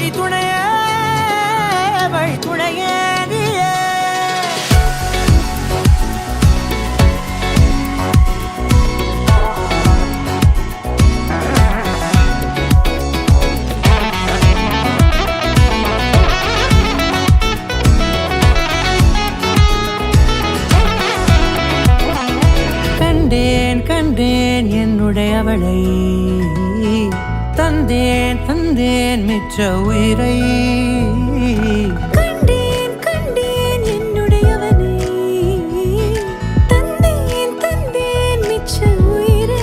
வழித்துணையே வழித்துணையே நீயே. கண்டேன் கண்டேன் என்னுடையவளை, தந்தேன் தந்தேன் மிச்ச உயிரை. கண்டேன் கண்டேன் என்னுடையவனை, தந்தேன் தந்தேன் மிச்ச உயிரை.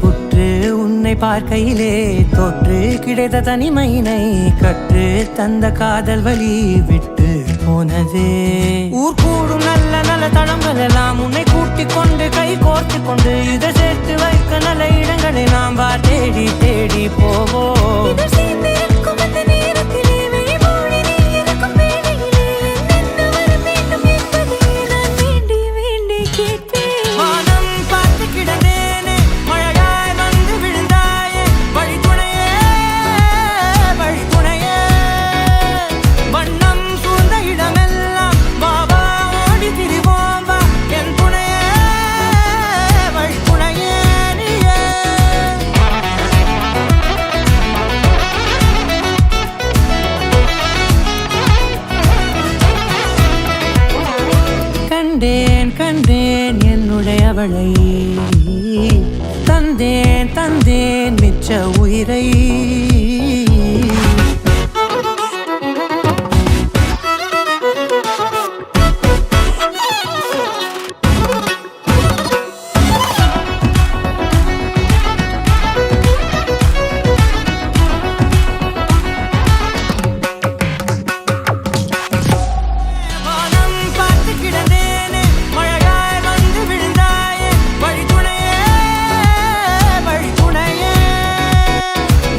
உற்று உன்னை பார்க்கையிலே தொற்று கிடைத்த தனிமையினை கற்று தந்த காதல் வழி விட்டு போனதே. ஊர் கூடும் நல்ல நல்ல தளங்கள் எல்லாம் உன்னை கூட்டிக் கொண்டு கை கோர்த்து கொண்டு இதை சேர்த்து வைக்க நல்ல இடங்களை நாம் வா தேடி தேடி போவோம். இதழ் சேர்ந்திருக்கும் அந்த நேரத்திலே விழிமூடி நீ இருக்கும் வேளையிலே என்னென்ன வர வேண்டும் என்பதை நான் வேண்டி வேண்டி கேட்பேன். வானம் பார்த்து கிடந்தேனே, மழையாய் வந்து விழுந்தாயே, வழித்துணையே வழித்துணையே. வண்ணம் சூழ்ந்த இடமெல்லாம் வா வா ஓடி திரிவோம் வா, என் துணையே வழித்துணையே நீயே. கண்டேன் கண்டேன் என்னுடையவளை, தந்தேன் தந்தேன் மிச்ச உயிரை. வானம் பார்த்து கிடந்தேனே, மழையாய் வந்து விழுந்தாயே, வழித்துணையே வழித்துணையே.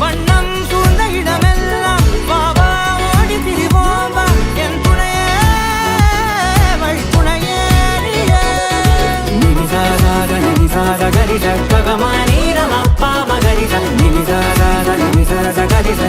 வண்ணம் சூழ்ந்த இடமெல்லாம் வா வா ஓடி திரிவோம் வா, என் துணையே வழித்துணையே நீயே. நினிசாக நினிசாக கரிச ககமானீரமப்பா மகரிச நினிசாக நினிசாக கரிச